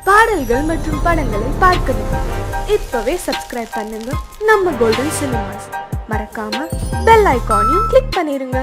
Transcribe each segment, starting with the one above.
பாடல்கள் மற்றும் படங்களை பார்க்கணுமா? இப்பவே சப்ஸ்கிரைப் பண்ணுங்க நம்ம கோல்டன் சினிமாஸ். மறக்காம பெல் ஐகானையும் கிளிக் பண்ணிருங்க.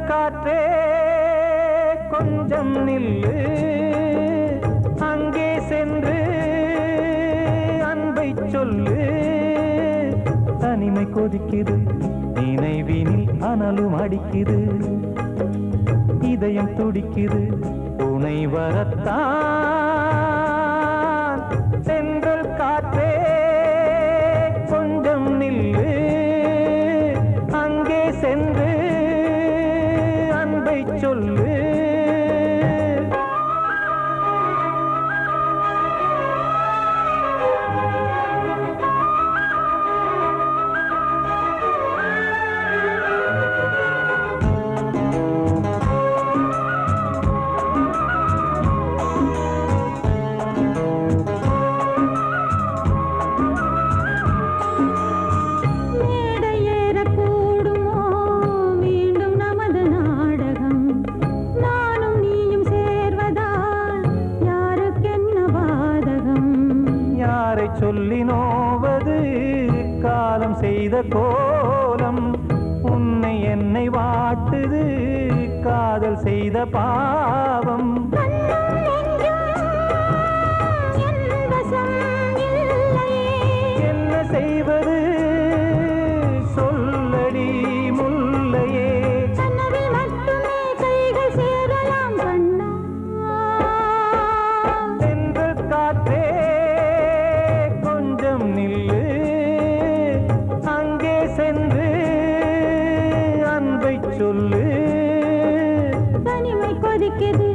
காற்றே கொஞ்சம் நில்லு, அங்கே சென்று அன்பை சொல்லு. தனிமை கொதிக்குது, நினைவினில் அனலும் அடிக்குது, இதயம் துடிக்குது, துணை வரத்தான். சென்றல் காற்றே கொஞ்சம் நில்லு, அங்கே சென்று சொல்லு. சொல்லி நோவது காலம் செய்த கோலம், உன்னை என்னை வாட்டுது காதல் செய்த பாவம். என்ன செய்வது சொல்லடி முல்லையே, சென்றல் காற்றே நில்லு, அங்கே சென்று அன்பை சொல்லு. தனிமை கொதிக்குது,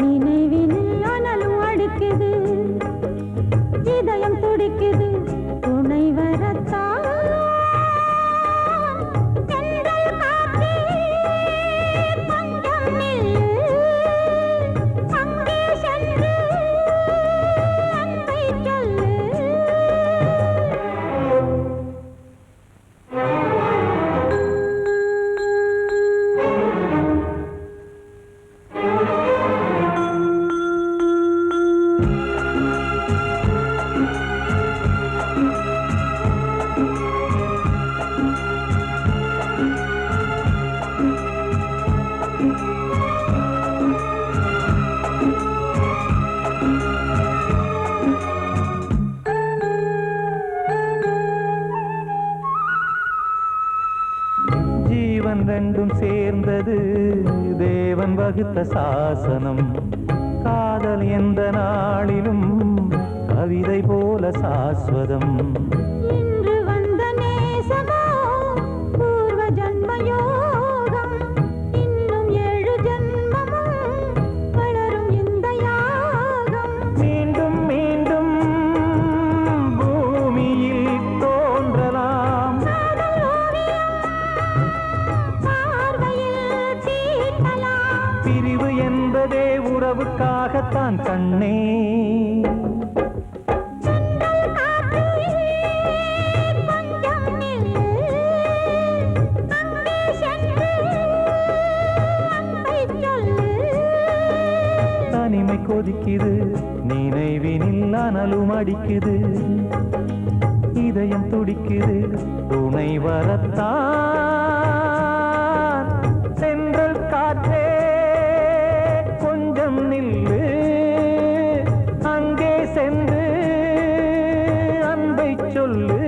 நினைவினில் அனலும் அடிக்குது, இதயம் துடிக்குது, துணை வரத்தான். சென்றல் காற்றே கொஞ்சம் நில்லு, அங்கே சென்று அன்பை சொல்லு. ஜீவன் ரெண்டும் சேர்ந்தது தேவன் வகுத்த சாசனம். காதல் எந்த நாளிலும் கவிதை போல சாஸ்வதம். இன்று வந்த நேசமோ பூர்வ ஜன்ம யோகம், இன்னும் 7 ஜன்மமும் வளரும் இந்த யாகம். மீண்டும் மீண்டும் பூமியில் தோன்றலாம், பிரிவு என்பதே உறவுக்காகத்தான் கண்ணே. தனிமை கொதிக்குது, நினைவினில் அனலும் அடிக்குது, இதயம் துடிக்குது, துணை வரத்தான். சென்றல் காற்றே கொஞ்சம் நில்லு, அங்கே சென்று அன்பை சொல்லு.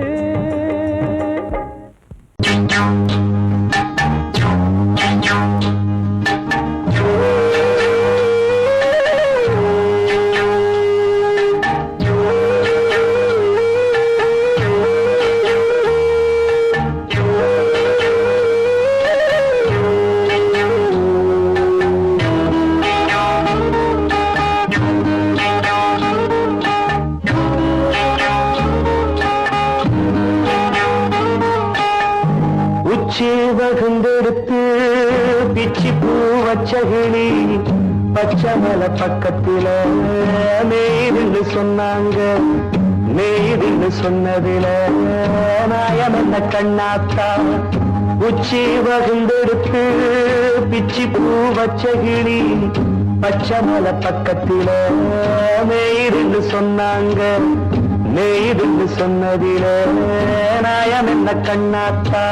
வகுந்தெடுத்து பிச்சி பூ வச்ச கிளி பச்சை மலை பக்கத்தில மேய்துன்னு சொன்னாங்க. மேய்துன்னு சொன்னதில நாயம் என்ன கண்ணாத்தா. உச்சி வகுந்தெடுத்து பிச்சி பூ வச்ச கிளி பச்சை மலை பக்கத்தில மேய்துன்னு சொன்னாங்க. மேய்துன்னு சொன்னதில நாயம் என்ன கண்ணாத்தா.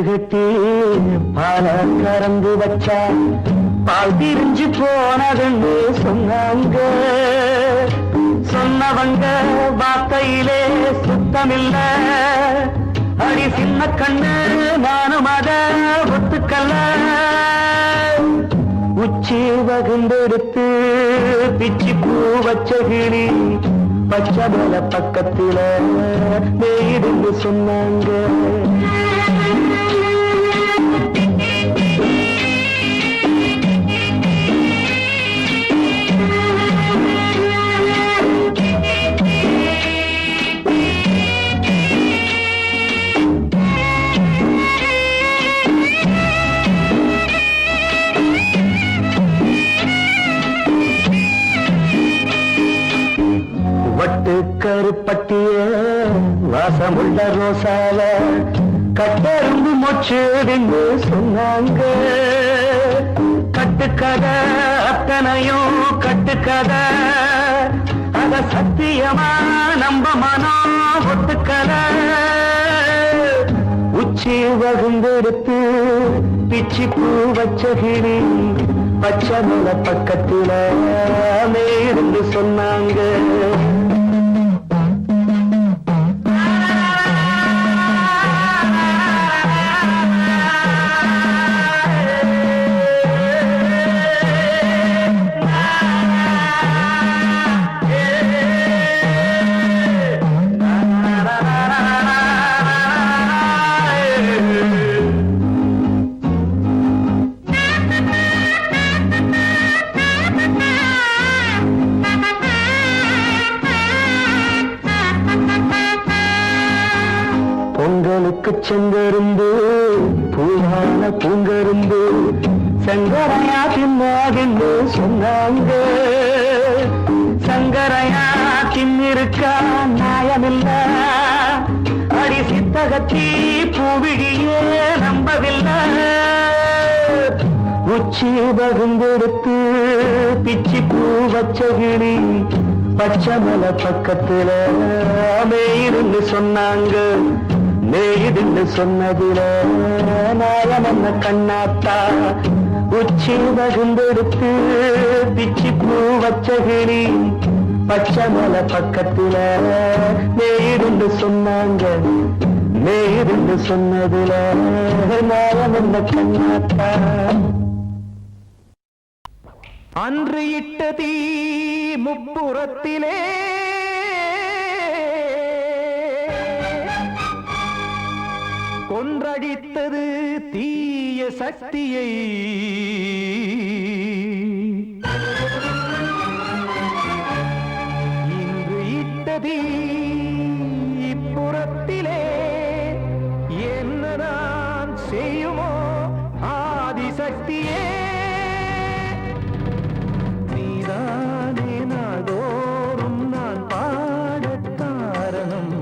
கட்டி பால கறந்து வச்சா பால் பிரிஞ்சு போனதுன்னு சொன்னாங்க. சொன்னவங்க வார்த்தையிலே சுத்தமில்ல. அடி சின்ன கண்ணு நானும் அத ஒத்துக்கல்ல. உச்சி வகுந்தெடுத்து பிச்சி பூ வச்ச கிளி பச்சை மலை பக்கத்தில மேய்துன்னு சொன்னாங்க. வட்டு கருப்பட்டிய வாசமுள்ள ரோசால கட்டெரும்பு மொச்சுன்னு சொன்னாங்க. கட்டுக்கதை அத்தனையும் கட்டுக்கதை, அத சத்தியமா நம்ப மனம் ஒத்துக்கதை. உச்சி வகுந்தெடுத்து பிச்சி பூ வச்ச கிளி பச்சை மலை பக்கத்தில மேய்துன்னு சொன்னாங்க. பொங்கலுக்கு செங்கரும்பு பூவான பூங்கரும்பு சங்கரையா தின்னாகின்னு சொன்னாங்க. சங்கரையா தின்னிருக்கா நியாயமில்ல. அடி சித்தகத்தி பூவிழியே நம்பவில்லை. உச்சி வகுந்தெடுத்து பிச்சி பூ வச்ச கிளி பச்சை மலை பக்கத்தில மேய்துன்னு சொன்னாங்க. மேய்துன்னு சொன்னதில நாயம் என்ன கண்ணாத்தா. உச்சி வகுந்தெடுத்து பிச்சி பூ வச்ச கிளி பச்சை மலை பக்கத்தில மேய்துன்னு சொன்னாங்க. மேய்துன்னு சொன்னதில நாயம் என்ன கண்ணாத்தா. அன்று இட்ட தீ முப்புறத்திலே கொன்றடித்தது தீய சக்தியை. இன்று இட்ட தீ இப்புறத்திலே என்ன நான் செய்யுமோ ஆதிசக்தியே. நீதானே நாள்தோறும் நான் பாடக் காரணம்.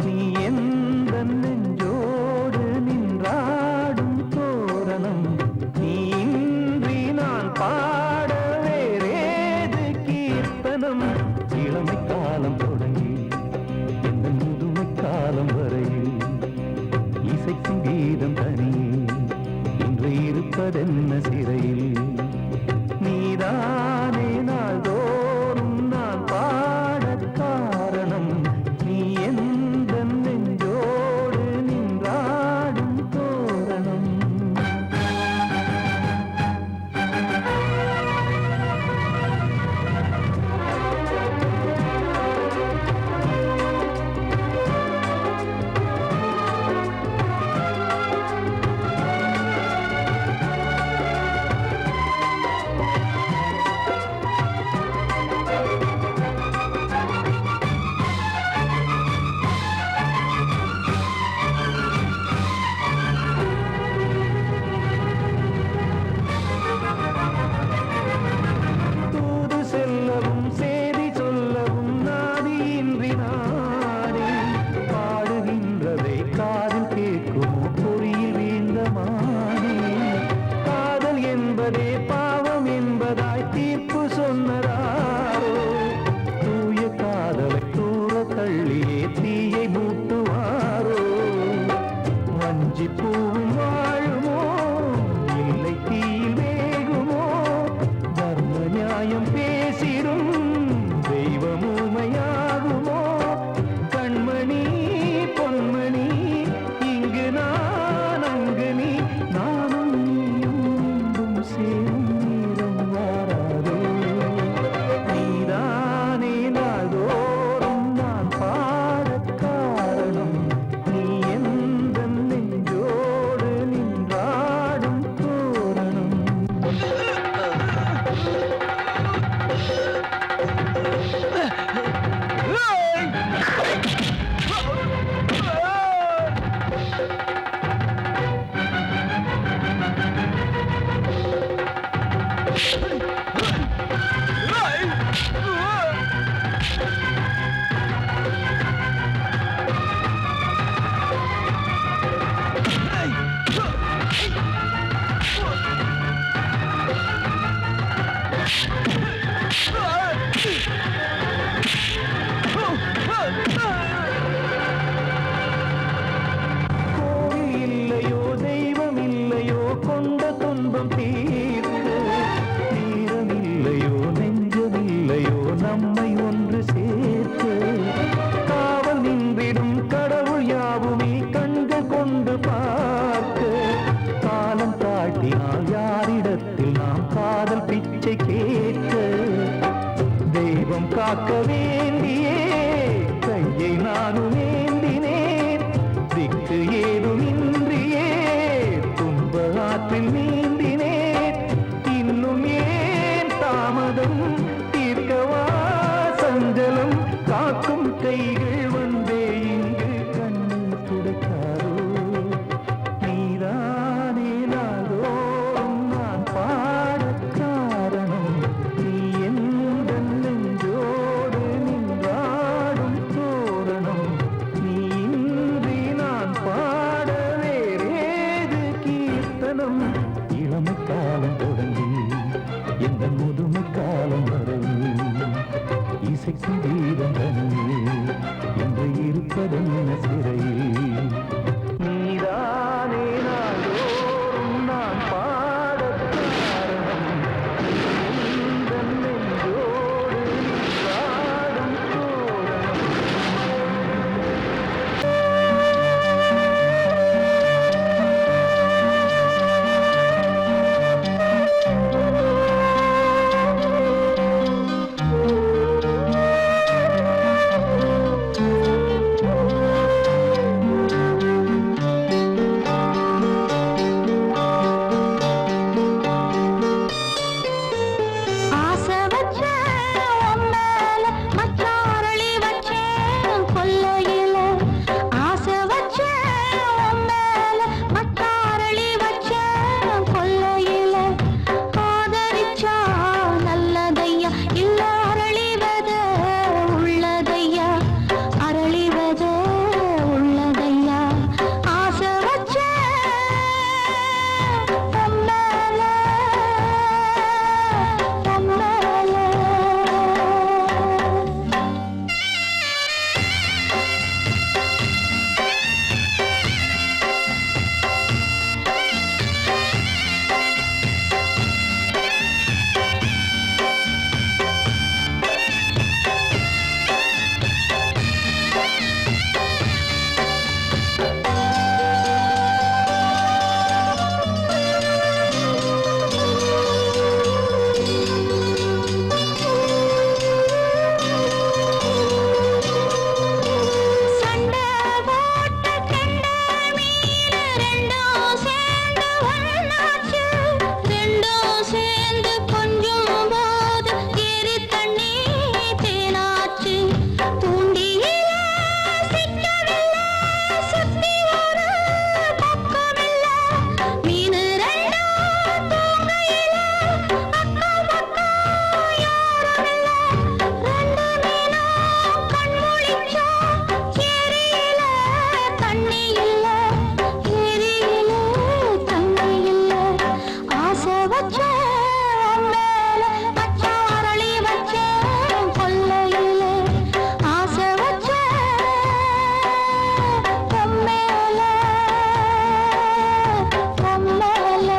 நீ எந்த நெஞ்சோடு நின்றாடும் தோரணம். நீ இன்றி நான் கோவில் இல்லையோ தெய்வம் இல்லையோ கொண்ட துன்பம் தீர்க்க தீரம் இல்லையோ நெஞ்சம் இல்லையோ நம்மை ஒன்று சேர்க்க காவல் நின்றிடும் கடவுள் யாவுமே கண்கள் கொண்டு பார்க்க காலம் தாட்டினால் யாரிடத்தில் நாம் காதல் பிச்சை கேட்க தெய்வம் காக்க வேண்டியே கையை நானும் ஏந்தினேன் திக்கு ஏதுமின்றியே துன்ப ஆற்றில் நீந்தினேன் இன்னும் ஏன் தாமதம் தீர்க்கவா சஞ்சலம் காக்கும் கைகள் வந்தே இங்கு கண்ணீர் துடைக்காரோ நீதானே நாளோறும் நான் பாடக் காரணம் நீ எந்த நெஞ்சோடு நின்றாடும் தோரணம் நீ இன்றி நான் பாட வேறேது கீர்த்தனம் இளமை காலம் தொடங்கி எந்த முதுமை காலம் வரையில் இசைக்கும் தீபம் தனியே என்று இருப்பதென்ன சிறையில் நீதானே நாளோறும் நான் பாடக் காரணம் எந்த நெஞ்சோடு நின்றாடும் தோரணம் ஆசை வச்சேன் உன் மேல மச்சாரளி வச்சேன் கொல்லையில ஆசை வச்சேன் உன் மேல மச்சாரளி வச்சேன் கொல்லையில ஆதரிச்சா நல்லதையா இல்ல அரளிவத உள்ளதையா அரளிவத உள்ளதையா ஆசை வச்சேன் உன் மேல உன் மேல சண்டை போட்ட கெண்ட மீன் ரெண்டும் சேர்ந்து ஒண்ணாச்சு ரெண்டும் சேர்ந்து கொஞ்சம் போது ஏறி தண்ணி தேனாச்சு தூண்டியில சிக்கவில்லை சுத்தி ஒரு பக்கமில்லை மீன் ரெண்டும் தூங்கையில அக்கம் பக்கம் யாரும் இல்லை ரெண்டு மீனும் கண் முழிச்சா ஏரியில தண்ணி இல்ல ஏரியில தண்ணி இல்ல ஆசை வச்சேன் உன் மேல மச்சான் அரளி வச்சேன் கொல்லையில ஆசை வச்சேன் உன் மேல உன் மேல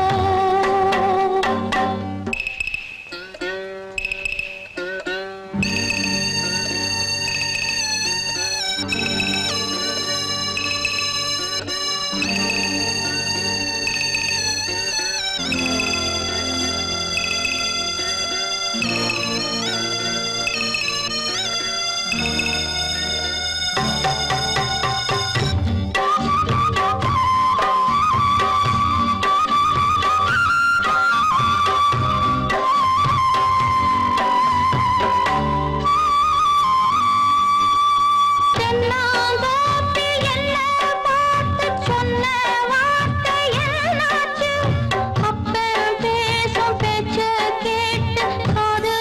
தென்னாந்தோப்பில் என்ன பார்த்து சொன்ன வார்த்தை என்னாச்சு அப்பன் பேசும் பேச்ச கேட்டு காது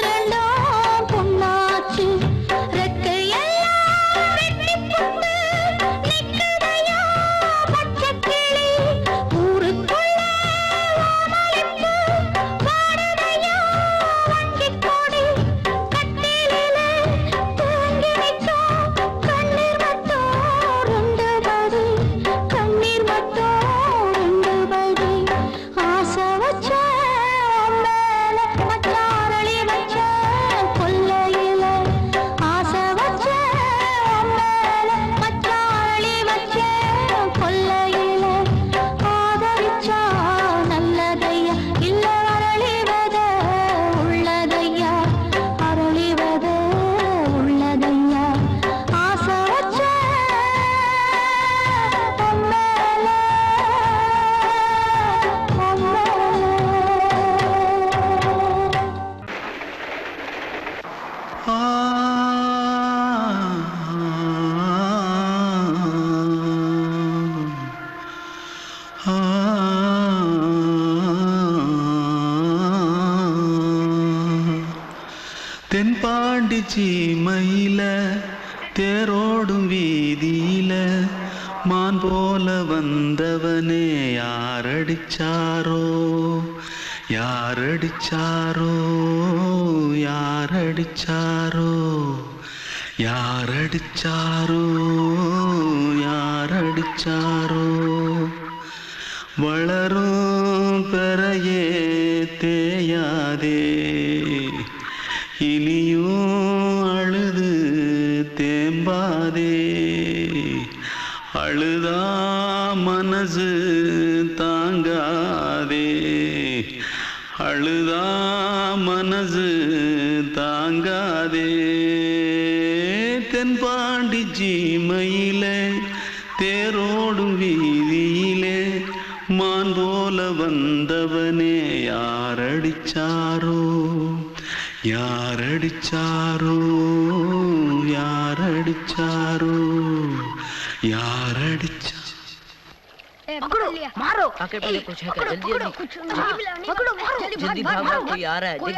தென்பாண்டி சீமையில தேரோடும் வீதியில மான் போல வந்தவனே யாரடிச்சாரோ யாரடிச்சாரோ யாரடிச்சாரோ யாரடிச்சாரோ யாரடிச்சாரோ வளரும் பெறையே தேயாதே இனியும் அழுது தேம்பாதே அழுதா மனசு தாங்காதே அழுதா மனசு தாங்காதே தென்பாண்டி சீமையிலே தேரோடும் வீதியிலே மான் போல வந்தவனே யாரடிச்சாரோ யாரடிச்சாரோ யாரடிச்சாரோ யாரடிச்சா पकड़ो मारो आके पहले कुछ है क्या जल्दी जल्दी पकड़ो मारो जल्दी भाग भाग कोई आ रहा है देख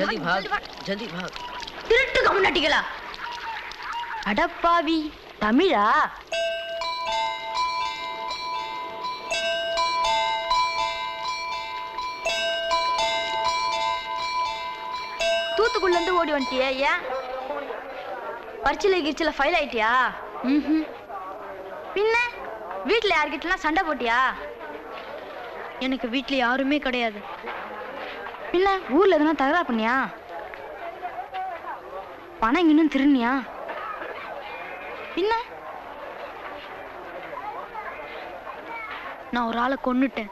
जल्दी भाग जल्दी भाग திருட்டு கம்முனாட்டிகளா அடப்பாவி தமிழா தூத்துக்குள்ள இருந்து ஓடி வந்துட்டியா ஏன் பரிச்சையில கிரிச்சில ஃபைல் ஆயிட்டியா பின்ன வீட்டுல யார்கிட்டலாம் சண்டை போட்டியா எனக்கு வீட்டுல யாருமே கிடையாது பின்ன ஊர்ல எதுனா தகராறு பண்ணியா பணம் இன்னும் திருநியா பின்ன நான் ஒரு ஆளை கொன்னுட்டேன்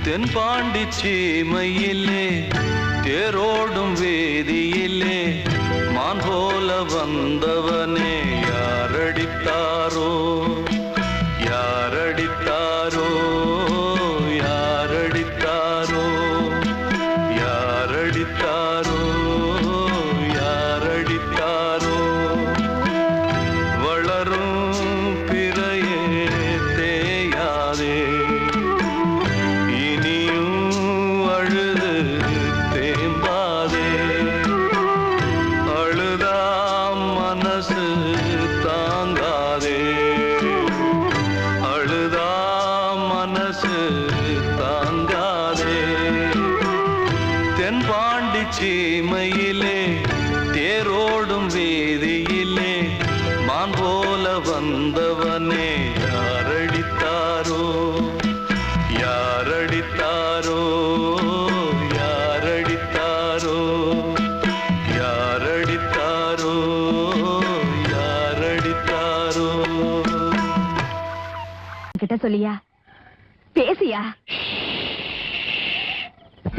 தென்பாண்டி சீமையிலே தேரோடும் வேதியிலே மான் போல வந்தவனே யாரடித்தாரோ யாரடித்தாரோ யாரடித்தாரோ யாரடித்தாரோ யாரடித்தாரோ வளரும் பிறையே தேயாதே தென்பாண்டி சீமையிலே தேரோடும் வேதியிலே மான் போல வந்தவனே யாரடித்தாரோ யாரடித்தாரோ யாரடித்தாரோ யாரடித்தாரோ யாரடித்தாரோ கிட்ட சொல்லியா பேசியா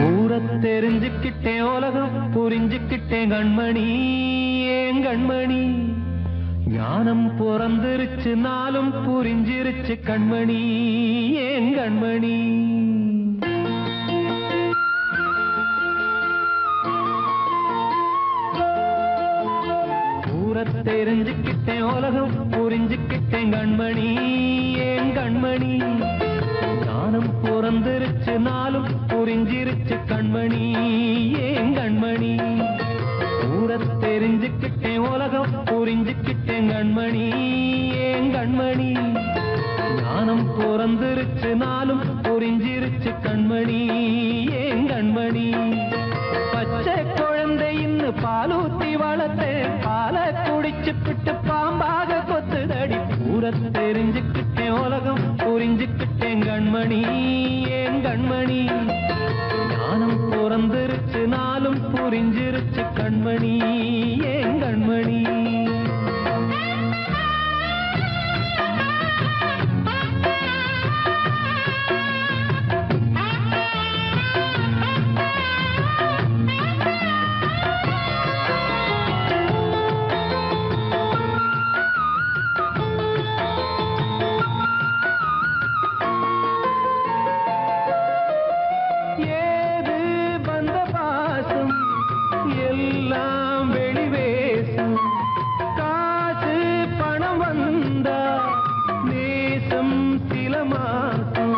ஊரை தெரிஞ்சுக்கிட்டேன் உலகம் புரிஞ்சுக்கிட்டேன் கண்மணி ஏன் கண்மணி ஞானம் பிறந்திருச்சு நாளும் புரிஞ்சிருச்சு கண்மணி ஏன் கண்மணி ஊரை தெரிஞ்சுக்கிட்டேன் உலகம் புரிஞ்சுக்கிட்டேன் கண்மணி ஏன் கண்மணி ஞானம் பிறந்திருச்சு நாளும் புரிஞ்சிருச்சு கண்மணி ஏன் கண்மணி ஊரை தெரிஞ்சுக்கிட்டேன் உலகம் புரிஞ்சுக்கிட்டேன் கண்மணி ஏன் கண்மணி ஞானம் பிறந்திருச்சு நாளும் புரிஞ்சிருச்சு கண்மணி ஏன் கண்மணி பச்சை குழந்தையின்னு பாலூத்தி வளர்த்தேன் பாலை குடிச்சுப்பிட்டு பாம்பாக கொத்துதடி ஊரை தெரிஞ்சுக்கிட்டேன் உலகம் புரிஞ்சுக்கிட்டேன் கண்மணி ஏன் கண்மணி ஞானம் பிறந்திருச்சு நாளும் புரிஞ்சிருச்சு கண்மணி ஏன் கண்மணி ஏது வந்த எல்லாம் வெளிவேசம் காசு பணம் வந்தா நேசம் சில மாசம்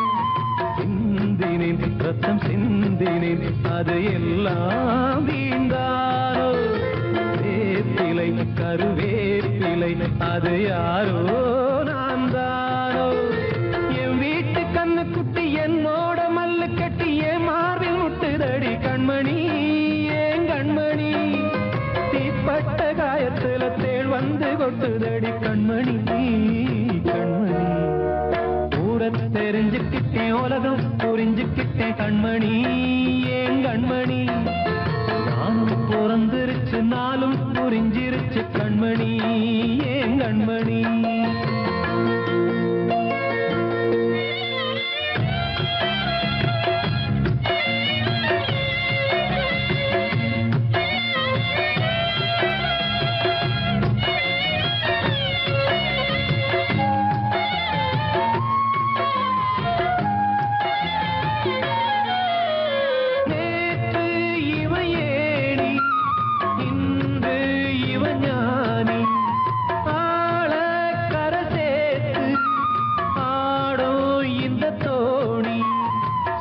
சிந்தினேன் ரத்தம் சிந்தினேன் அது எல்லாம் வீண்டாரோ வேப்பிலை கருவேப்பிலை அது யாரோ நான் தானோ என் வீட்டு கண்ணு குட்டி என்னோட மல்லு கட்டி என் மார்பில் முட்டுதடி கண்மணி ஏன் கண்மணி தீப்பட்ட காயத்துல தேள் வந்து கொட்டுதடி கண்மணி கண்மணி ஊரை தெரிஞ்சுக்கிட்டேன் உலகம் புரிஞ்சுக்கிட்டேன் கண்மணி ஏன் கண்மணி நானும் பிறந்திருச்சு நாளும் புரிஞ்சிருச்சு கண்மணி ஏன் கண்மணி நேற்று இவ ஏணி இன்று இவ ஞானி ஆள கரை சேர்த்து ஆடோ இந்த தோணி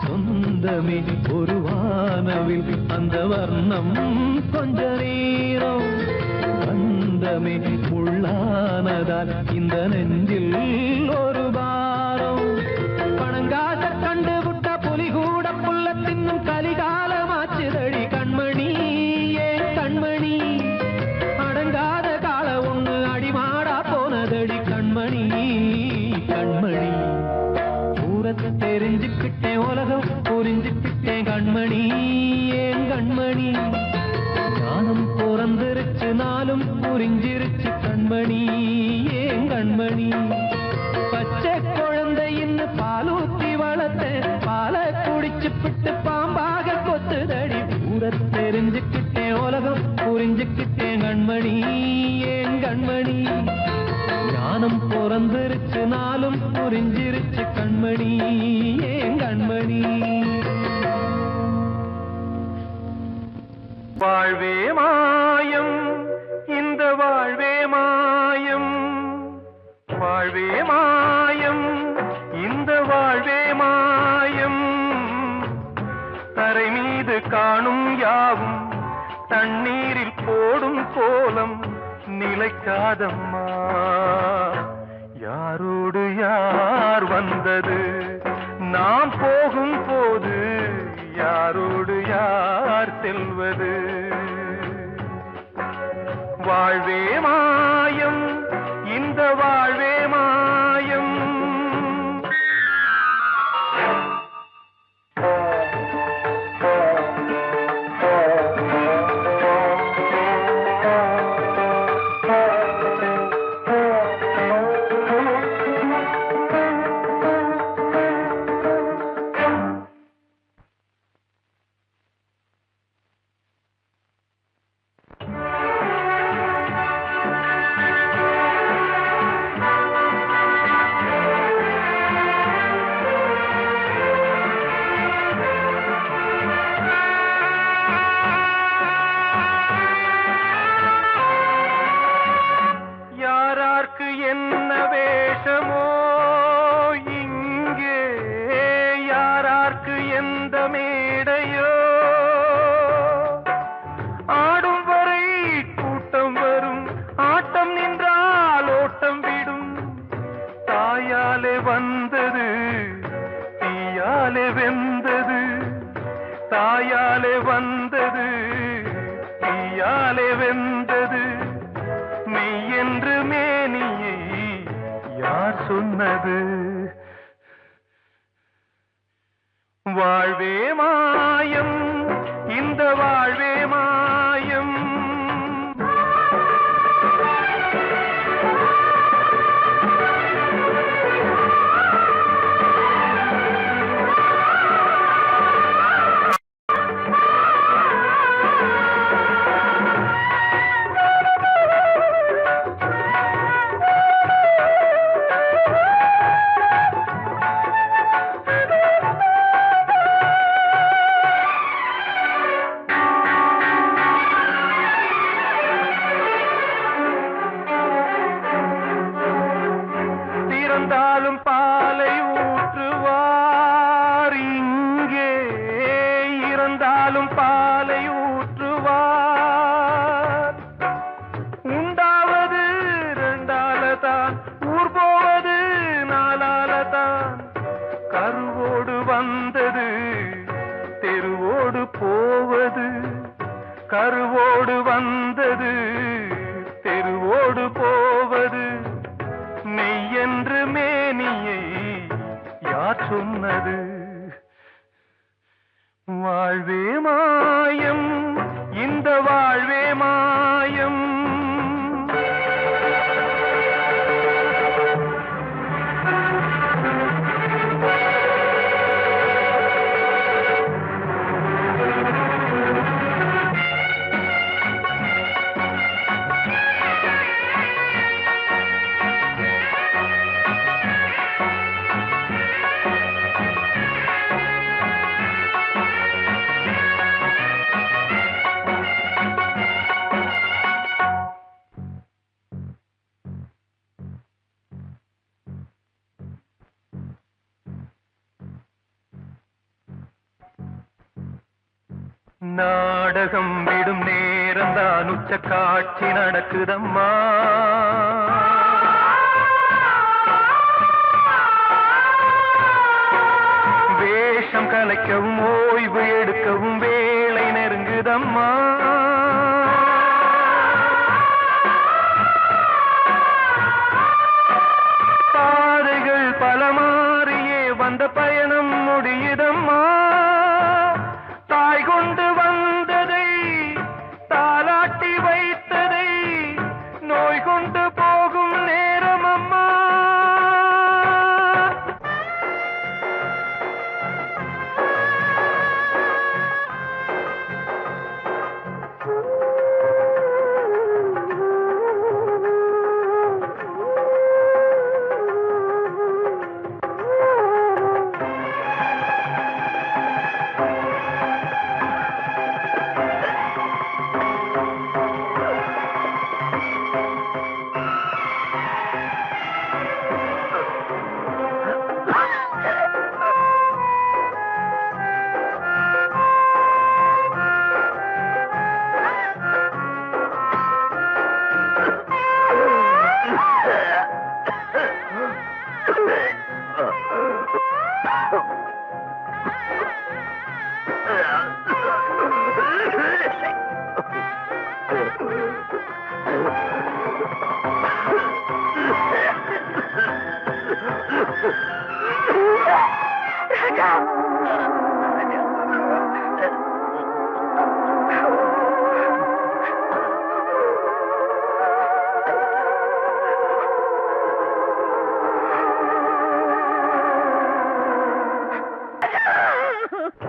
சொந்தமே ஒரு வானவில் அந்த வர்ணம் கொஞ்ச நேரம் பந்தமே உள்ளானதால் இந்த நெஞ்சில் ஒரு பாரம் பணங்காச கண்டு விட்ட புலி கூட புல்ல தின்னும் கலிகாலமாச்சுதடி கண்மணி ஏன் கண்மணி அடங்காத கால ஒண்ணு அடிமாடா போனதடி கண்மணி கண்மணி ஊரத்தை தெரிஞ்சுக்கிட்டேன் உலகம் புரிஞ்சுக்கிட்டேன் கண்மணி ஏன் கண்மணி ஞானம் பிறந்திருச்சு நாளும் புரிஞ்சிருச்சு கண்மணி ஏன் கண்மணி பச்சை குழந்தை இன்னும் பாலூத்தி வளர்த்த பாலை குடிச்சு பிட்டு பாம்பாக கொத்துதடி ஊரை தெரிஞ்சுக்கிட்டேன் உலகம் புரிஞ்சுக்கிட்டேன் கண்மணி ஏன் கண்மணி ஞானம் பிறந்திருச்சு நாளும் புரிஞ்சிருச்சு கண்மணி ஏன் கண்மணி வாழ்வே மாயம் இந்த வாழ்வே மாயம் வாழ்வே மாயம் இந்த வாழ்வே மாயம் தரை மீது காணும் யாவும் தண்ணீரில் போடும் கோலம் நிலைக்காதம்மா யாரோடு யார் வந்தது நாம் போகும் போது யாரோடு யார் செல்வது வாழ்வே மாயம் இந்த வாழ்வே மாயம் யாரார்க்கு என்ன வேஷமோ இங்கே யாரார்க்கு எந்த மேடையோ ஆடும் வரை கூட்டம் வரும் ஆட்டம் நின்றால் ஓட்டம் விடும் தாயாலே வந்தது தீயாலே வெந்தது தாயாலே வந்தது தீயாலே வெந்தது மெய் என்று மேனியை யார் சொன்னது வாழ்வே மாயம் இந்த வாழ்வே மாயம் கையாலும் பாலை ஊற்றுவார். உண்டாவது ரெண்டாலதான், ஊர் போவது நாலாலதான். கருவோடு வந்தது தெருவோடு போவது, கருவோடு வந்தது தெருவோடு போவது. மெய்யென்று மேனியை யார் சொன்னது? வாழ்வே மாயம், இந்த வாழ்வே மாயம். நாடகம் விடும் நேரம் தான் உச்ச காட்சி நடக்குதம்மா. வேஷம் கலைக்கவும் ஓய்வு எடுக்கவும் வேளை நெருங்குதம்மா. பாதைகள் பல மாறியே வந்த பயணம் முடியுதம்மா. தாய் கொண்டு வந்ததை தாலாட்டி வைத்ததை நோய் கொண்டு போகும் நேரம் அம்மா.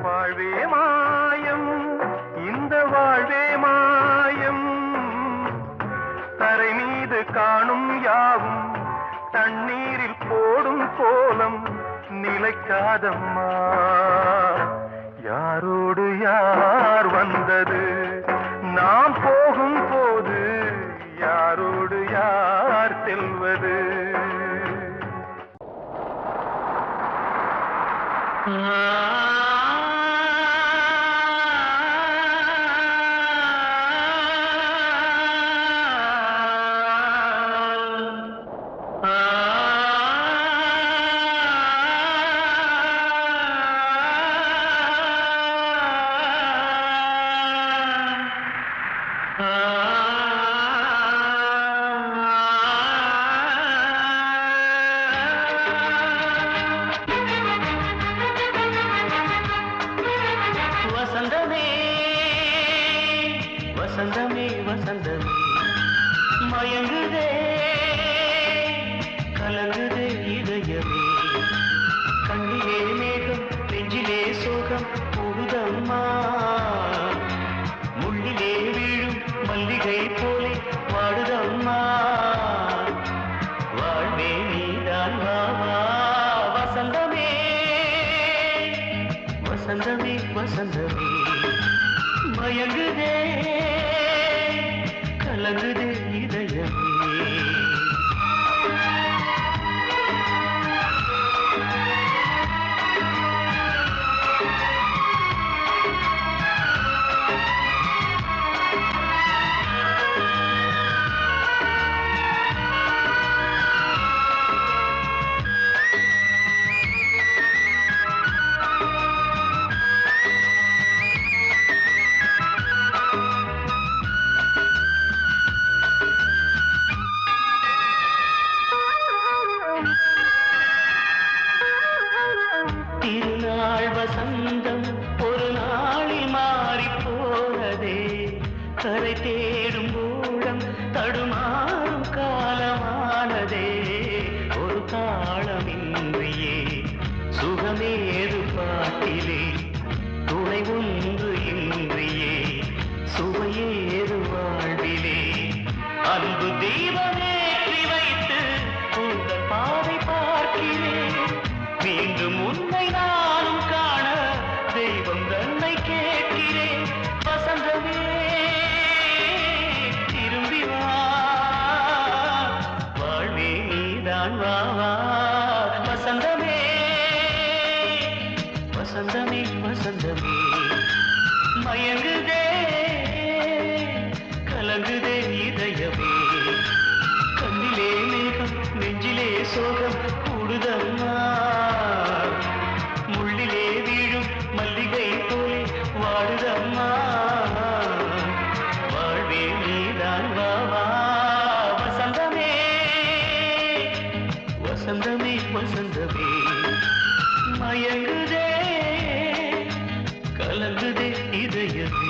வாழ்வே மாயம், இந்த வாழ்வே மாயம். தரை மீது காணும் யாவும் தண்ணீரில் போடும் கோலம் நிலைக்காதம்மா. யாரோடு யார் வந்தது நாம் போகும் போது, யாரோடு யார் செல்வது? வசந்தமே வசந்தமே வசந்தமே மயங்குதே கலங்குதே இதயமே. கண்ணிலே மேகம் நெஞ்சிலே சோகம் கூடுதம்மா. முள்ளிலே வீழும் மல்லிகை போலே வாடுதம்மா. வாழ்வே நீதான் வாவா. வசந்தமே வசந்தமே வசந்தமே மயங்குதே கலங்குதே இதயமே. மயங்குதே கலங்குதே இதயமே கண்ணிலே மேகம் நெஞ்சிலே சோகம் கூடுதம்மா முள்ளிலே வீழும் மல்லிகை போலே வாடுதம்மா வாழ்வே நீதான் வாவா வசந்தமே வசந்தமே வசந்தமே மயங்குதே கலங்குதே இதயமே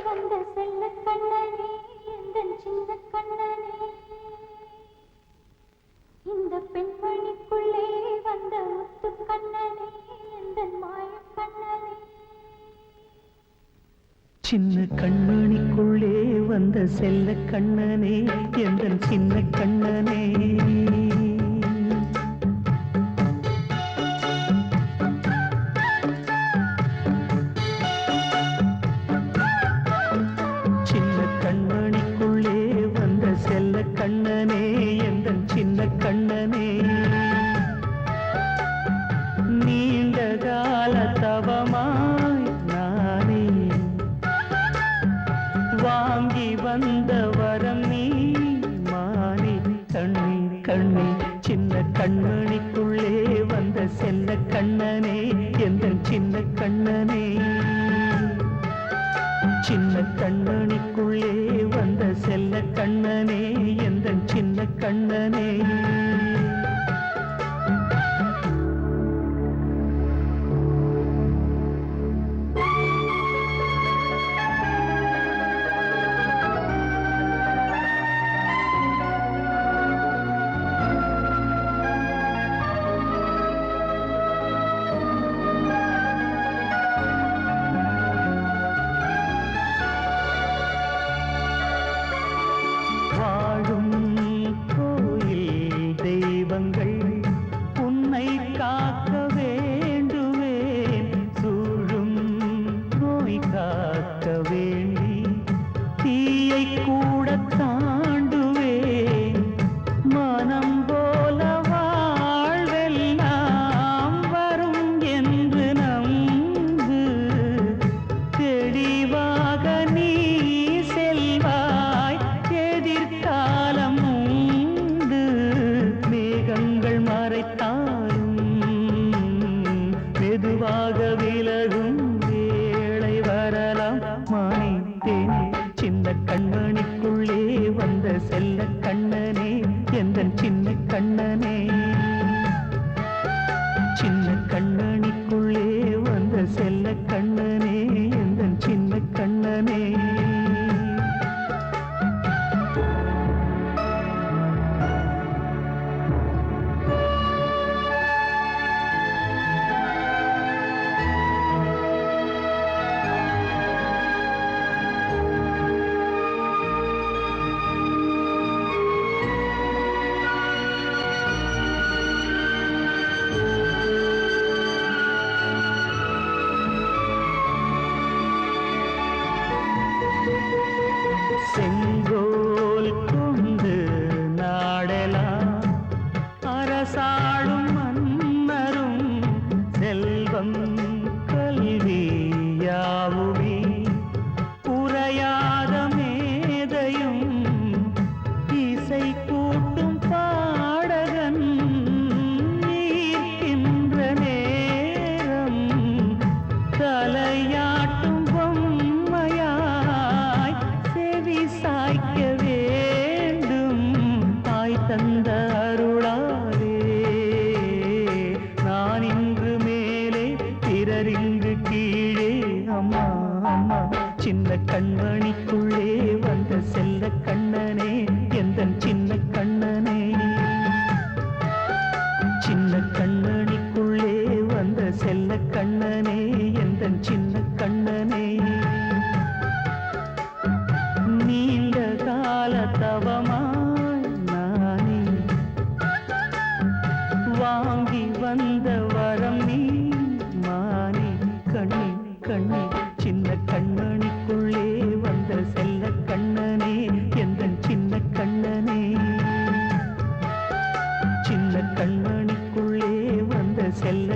வந்த செல்ல கண்ணனே எந்தன் சின்ன கண்ணனே இந்த பெண்மணிக்குள்ளே வந்த முத்து கண்ணனே எந்தன் மாய கண்ணனே சின்ன கண்மணிக்குள்ளே வந்த செல்ல கண்ணனே எந்தன் சின்ன கண்ணனே சின்ன கண்மணிக்குள்ளே வந்த செல்ல கண்ணனே எந்தன் சின்ன கண்ணனே நீண்ட கால தவமாய் நானே வாங்கி வந்த வரம் நீ மானே கண்ணே கண்ணே சின்ன கண்மணிக்குள்ளே வந்த செல்ல கண்ணனே எந்தன் சின்ன கண்ணனே சின்ன கண்மணிக்குள்ளே வந்த செல்ல கண்ணனே எந்தன் சின்ன கண்ணனே வாழும் கோயில் தெய்வங்கள் உன்னை காக்க வேண்டுவேன் சூழும் நோய் காக்க வேண்டி தீயை கூட தாண்டுவேன் மனம் போல வாழ்வெல்லாம் வரும் என்று நம்பு தெளிவாக நீ செல்வாய் எதிர்காலம் உண்டு மேகங்கள் மறைத்தாலும் மெதுவாக விலகும் வேளை வரலாம் மானித்தேனே சின்ன கண்மணிக்குள்ளே வந்த செல்ல கண்ணனே எந்தன் சின்ன கண்ணனே சின்ன கண்ணனிக்குள்ளே வந்த செல்ல கண்ணனே எந்தன் சின்ன கண்ணனே செங்கோல் கொண்டு நாடலாம் அரசாளும் மன்னரும் செல்வம் கல்வியாவுமே உரையாத மேதையும் இசை கூட்டும் பாடகன் ஈர்க்கின்ற நேரம் தலையாட்டும் பொம்மையாய் செவி சாய்க்க வேண்டும் தாய் தந்த அருளாலே நான் இன்று மேலே பிறர் இங்கு கீழே அம்மா அம்மா சின்ன கண்மணிக்குள்ளே வந்த செல்ல கண்ணனே எந்தன் சின்ன கண்ணனே சின்ன கண்ணனிக்குள்ளே வந்த செல்ல கண்ணனே எந்தன் சின்ன கண்ணனே நீண்ட கால தவமாய் நானே வாங்கி வந்த வரம் நீ மானே கண்ணே கண்ணே சின்ன கண்ணனிக்குள்ளே வந்த செல்ல கண்ணனே எந்தன் சின்ன கண்ணனே சின்ன கண்மணிக்குள்ளே வந்த செல்ல